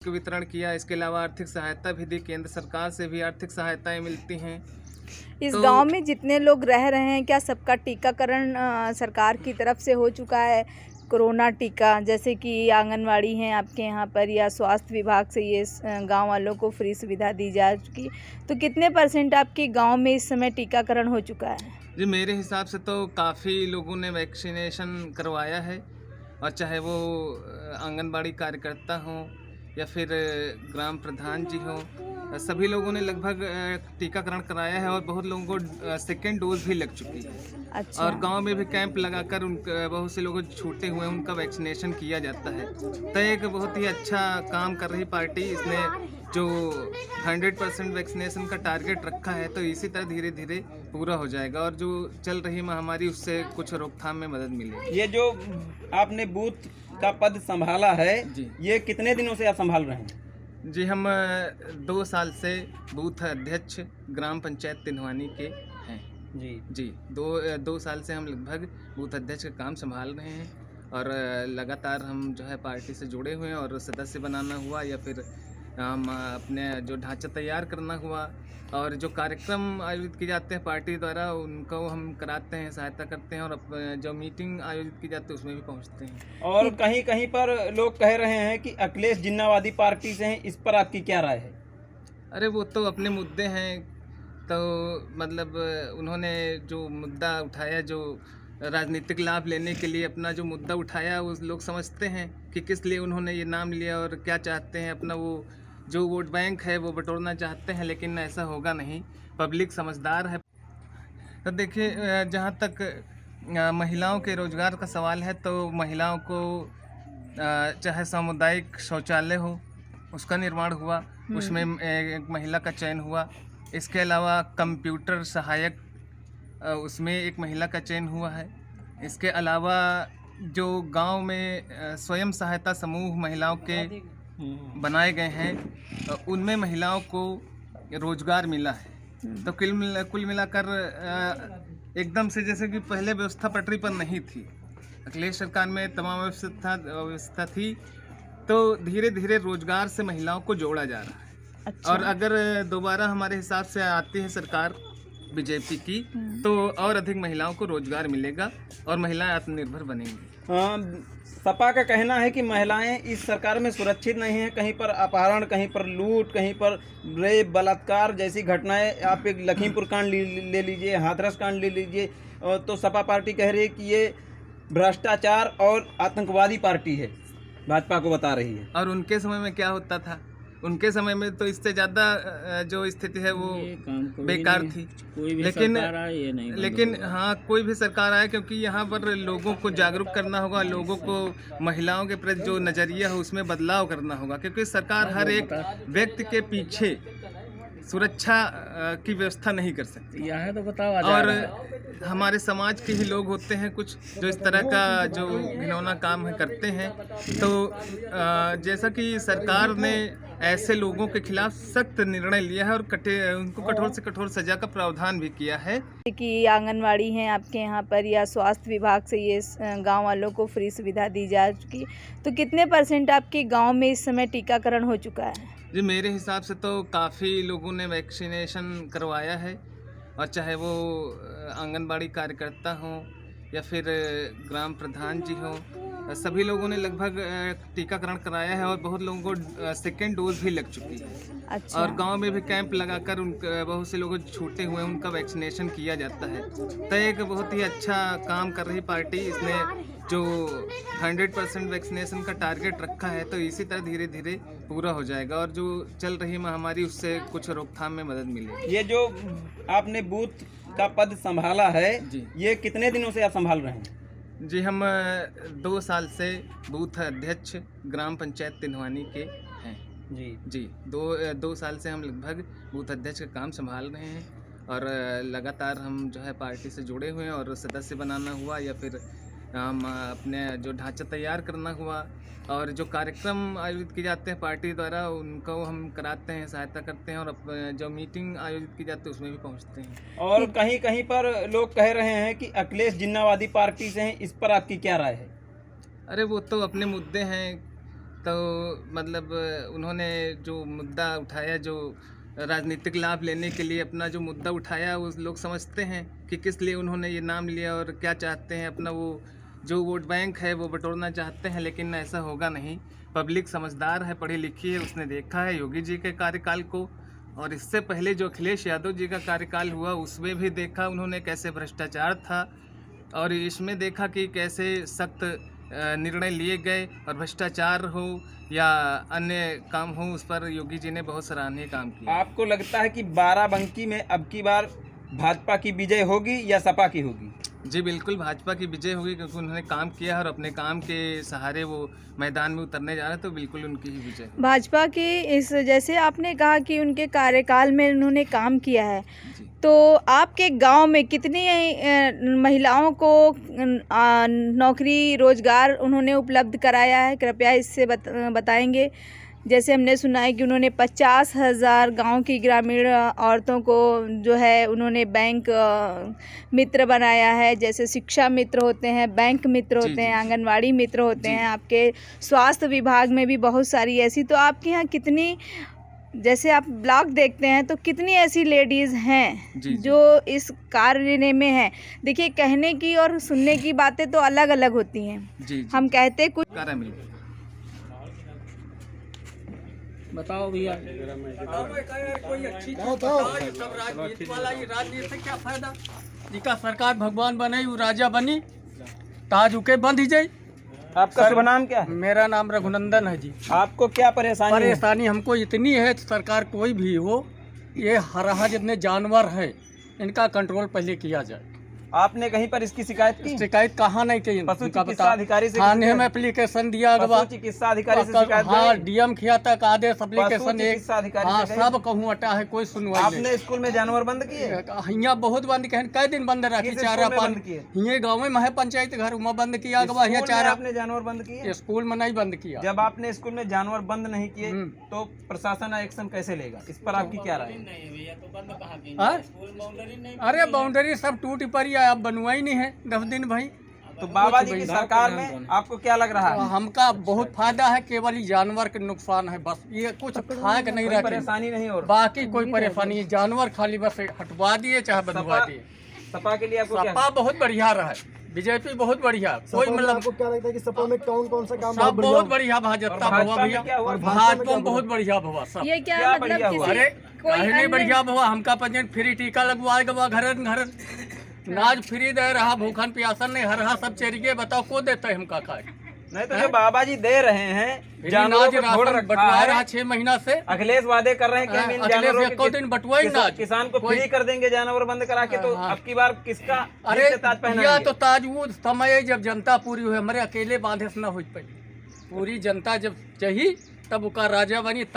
का वितरण किया। इसके अलावा आर्थिक सहायता भी दी, केंद्र सरकार से भी आर्थिक सहायताएं मिलती हैं। इस तो गांव में जितने लोग रह रहे हैं, क्या सबका टीकाकरण सरकार की तरफ से हो चुका है? कोरोना टीका जैसे कि आंगनवाड़ी हैं आपके यहाँ पर, या स्वास्थ्य विभाग से ये गांव वालों को फ्री सुविधा दी जा चुकी, तो कितने % आपके गांव में इस समय टीकाकरण हो चुका है? जी, मेरे हिसाब से तो काफ़ी लोगों ने वैक्सीनेशन करवाया है, और चाहे वो आंगनबाड़ी कार्यकर्ता हों या फिर ग्राम प्रधान जी हों, सभी लोगों ने लगभग टीकाकरण कराया है, और बहुत लोगों को सेकेंड डोज भी लग चुकी है। अच्छा। और गांव में भी कैंप लगाकर बहुत से लोगों छूटे हुए हैं, उनका वैक्सीनेशन किया जाता है। तो एक बहुत ही अच्छा काम कर रही पार्टी, इसने जो 100% वैक्सीनेशन का टारगेट रखा है, तो इसी तरह धीरे धीरे पूरा हो जाएगा, और जो चल रही महामारी उससे कुछ रोकथाम में मदद मिलेगी। ये जो आपने बूथ का पद संभाला है, जी ये कितने दिनों से आप संभाल रहे हैं? जी, हम 2 साल से बूथ अध्यक्ष ग्राम पंचायत तिन्वानी के हैं। जी, दो साल से हम लगभग बूथ अध्यक्ष का काम संभाल रहे हैं, और लगातार हम जो है पार्टी से जुड़े हुए हैं, और सदस्य बनाना हुआ या फिर हम अपने जो ढांचा तैयार करना हुआ, और जो कार्यक्रम आयोजित किए जाते हैं पार्टी द्वारा उनको हम कराते हैं, सहायता करते हैं, और जो मीटिंग आयोजित की जाती है उसमें भी पहुंचते हैं। और कहीं कहीं पर लोग कह रहे हैं कि अखिलेश जिन्नावादी पार्टी से हैं, इस पर आपकी क्या राय है? अरे वो तो अपने मुद्दे हैं, तो मतलब उन्होंने जो मुद्दा उठाया, जो राजनीतिक लाभ लेने के लिए अपना जो मुद्दा उठाया, वो लोग समझते हैं कि किस लिए उन्होंने ये नाम लिया और क्या चाहते हैं। अपना वो जो वोट बैंक है वो बटोरना चाहते हैं, लेकिन ऐसा होगा नहीं, पब्लिक समझदार है। तो देखिए, जहाँ तक महिलाओं के रोजगार का सवाल है, तो महिलाओं को चाहे सामुदायिक शौचालय हो, उसका निर्माण हुआ, उसमें एक महिला का चयन हुआ। इसके अलावा कंप्यूटर सहायक, उसमें एक महिला का चयन हुआ है। इसके अलावा जो गांव में स्वयं सहायता समूह महिलाओं के बनाए गए हैं, उनमें महिलाओं को रोजगार मिला है। तो कुल मिलाकर एकदम से, जैसे कि पहले व्यवस्था पटरी पर नहीं थी, अखिलेश सरकार में तमाम व्यवस्था थी, तो धीरे धीरे रोजगार से महिलाओं को जोड़ा जा रहा है। अच्छा। और अगर दोबारा हमारे हिसाब से आती है सरकार बीजेपी की, तो और अधिक महिलाओं को रोजगार मिलेगा और महिलाएं आत्मनिर्भर बनेंगी। सपा का कहना है कि महिलाएं इस सरकार में सुरक्षित नहीं हैं, कहीं पर अपहरण, कहीं पर लूट, कहीं पर रेप, बलात्कार जैसी घटनाएं। आप एक लखीमपुर कांड ले लीजिए, हाथरस कांड ले लीजिए, तो सपा पार्टी कह रही है कि ये भ्रष्टाचार और आतंकवादी पार्टी है, भाजपा को बता रही है। और उनके समय में क्या होता था? उनके समय में तो इससे ज़्यादा जो स्थिति है वो बेकार थी। लेकिन हाँ, कोई भी सरकार आए, क्योंकि यहाँ पर लोगों को जागरूक करना होगा, लोगों को महिलाओं के प्रति जो नज़रिया है उसमें बदलाव करना होगा, क्योंकि सरकार हर एक व्यक्ति के पीछे सुरक्षा की व्यवस्था नहीं कर सकती। यहाँ तो बताओ। और हमारे समाज के ही लोग होते हैं कुछ जो इस तरह का जो घिनौना काम है करते हैं। तो जैसा कि सरकार ने ऐसे लोगों के खिलाफ सख्त निर्णय लिया है, और उनको कठोर से कठोर सजा का प्रावधान भी किया है। कि आंगनवाड़ी हैं आपके यहाँ पर, या स्वास्थ्य विभाग से ये गांव वालों को फ्री सुविधा दी जा चुकी, तो कितने % आपके गांव में इस समय टीकाकरण हो चुका है? जी, मेरे हिसाब से तो काफ़ी लोगों ने वैक्सीनेशन करवाया है, और चाहे वो आंगनबाड़ी कार्यकर्ता हों या फिर ग्राम प्रधान जी हों, सभी लोगों ने लगभग टीकाकरण कराया है, और बहुत लोगों को सेकेंड डोज भी लग चुकी है। अच्छा। और गांव में भी कैंप लगाकर बहुत से लोगों छूटे हुए हैं, उनका वैक्सीनेशन किया जाता है। तो एक बहुत ही अच्छा काम कर रही पार्टी, इसने जो 100% वैक्सीनेशन का टारगेट रखा है, तो इसी तरह धीरे धीरे पूरा हो जाएगा, और जो चल रही महामारी उससे कुछ रोकथाम में मदद मिलेगी। ये जो आपने बूथ का पद संभाला है, जी। ये कितने दिनों से आप संभाल रहे हैं? जी, हम 2 साल से बूथ अध्यक्ष ग्राम पंचायत तिन्वानी के हैं। जी, दो साल से हम लगभग बूथ अध्यक्ष का काम संभाल रहे हैं, और लगातार हम जो है पार्टी से जुड़े हुए हैं, और सदस्य बनाना हुआ या फिर हम अपने जो ढांचा तैयार करना हुआ, और जो कार्यक्रम आयोजित किए जाते हैं पार्टी द्वारा उनको हम कराते हैं, सहायता करते हैं, और जो मीटिंग आयोजित की जाती है उसमें भी पहुंचते हैं। और कहीं कहीं पर लोग कह रहे हैं कि अखिलेश जिन्नावादी पार्टी से हैं, इस पर आपकी क्या राय है? अरे वो तो अपने मुद्दे हैं, तो मतलब उन्होंने जो मुद्दा उठाया, जो राजनीतिक लाभ लेने के लिए अपना जो मुद्दा उठाया, वो लोग समझते हैं कि किस लिए उन्होंने ये नाम लिया और क्या चाहते हैं। अपना वो जो वोट बैंक है वो बटोरना चाहते हैं, लेकिन ऐसा होगा नहीं। पब्लिक समझदार है, पढ़ी लिखी है, उसने देखा है योगी जी के कार्यकाल को, और इससे पहले जो अखिलेश यादव जी का कार्यकाल हुआ उसमें भी देखा उन्होंने कैसे भ्रष्टाचार था, और इसमें देखा कि कैसे सख्त निर्णय लिए गए, और भ्रष्टाचार हो या अन्य काम हो उस पर योगी जी ने बहुत सराहनीय काम किया। आपको लगता है कि बाराबंकी में अब की बार भाजपा की विजय होगी या सपा की होगी? जी बिल्कुल भाजपा की विजय होगी, क्योंकि उन्होंने काम किया है और अपने काम के सहारे वो मैदान में उतरने जा रहे हैं, तो बिल्कुल उनकी ही विजय होगी। भाजपा की इस, जैसे आपने कहा कि उनके कार्यकाल में उन्होंने काम किया है, जी। तो आपके गांव में कितनी महिलाओं को नौकरी रोजगार उन्होंने उपलब्ध कराया है, कृपया इससे बताएंगे। जैसे हमने सुना है कि उन्होंने 50,000 गांव की ग्रामीण औरतों को जो है उन्होंने बैंक मित्र बनाया है, जैसे शिक्षा मित्र होते हैं, बैंक मित्र होते हैं, आंगनवाड़ी मित्र होते हैं, आपके स्वास्थ्य विभाग में भी बहुत सारी ऐसी। तो आपके यहाँ कितनी, जैसे आप ब्लॉग देखते हैं तो कितनी ऐसी लेडीज़ हैं जो इस कार्य में हैं? देखिए, कहने की और सुनने की बातें तो अलग अलग होती हैं। हम कहते कुछ, बताओ भैया। कोई अच्छी सब राजनीति वाला, ये राजनीति से क्या फायदा? जिका सरकार भगवान बने वो राजा बनी, ताज उके बंद ही जाए। आपका शुभ नाम क्या है? मेरा नाम रघुनंदन है जी। आपको क्या परेशानी है? परेशानी हमको इतनी है, सरकार कोई भी हो, ये हरहा जितने जानवर हैं इनका कंट्रोल पहले किया जाए। आपने कहीं पर इसकी शिकायत की? शिकायत कहाँ नहीं की? पशु चिकित्सा अधिकारी से थाने में एप्लीकेशन दिया गया, चिकित्सा अधिकारी से शिकायत हाँ करी? डीएम खिया तक आदेश एप्लीकेशन एक, हाँ से सब कहूँ अटा है, कोई सुनवाई नहीं। आपने स्कूल में जानवर बंद किए? यहाँ बहुत बंद किए, कई दिन बंद रखी, चारा पानी। ये गाँव में है पंचायत घर में बंद किया गया, यहाँ चारा। आपने जानवर बंद किए? स्कूल में नहीं बंद किया। जब आपने स्कूल में जानवर बंद नहीं किए तो प्रशासन एक्शन कैसे लेगा? इस पर आपकी क्या राय है? अरे बाउंड्री सब टूट पड़ी है, अब बनवाई नहीं है 10 दिन भाई। तो बाबा जी की सरकार में आपको क्या लग रहा है? हमका बहुत फायदा है, केवल ये जानवर के नुकसान है बस। ये कुछ खाए के नहीं रखे, परेशानी नहीं हो, बाकी कोई परेशानी नहीं। जानवर खाली बस हटवा दिए चाहे बनवा दिए। सपा के लिए आपको क्या? सपा बहुत बढ़िया रहा है, बीजेपी बहुत बढ़िया, कोई मतलब आपको क्या लगता है कि सपा में कौन कौन सा काम सब बहुत बढ़िया भाजपा हुआ भैया, भाजपा में बहुत बढ़िया हुआ सब। ये क्या मतलब किसी अरे नहीं बढ़िया हुआ, हमका पंजन फ्री टीका लगवाए गवा, घर घर नाज फ्री दे रहा, भूखन प्यासन नहीं हर सब चेरिए, बताओ को देता है हमका खाए? नहीं तो जो बाबा जी दे रहे हैं जानवरों को छोड़ बटवा रहा 6 महीना से। अखिलेश वादे कर रहे हैं कि हम इन जानवरों को दिन बटवाई नाज किसान को फ्री कर देंगे जानवर बंद करा के। तो अब की बार किसका अरे ताज पहना? या तो ताज वो समय जब जनता पूरी हुई, हमारे अकेले बांधे से न हो पाई, पूरी जनता जब चाहिए तब उसका राजा बनी।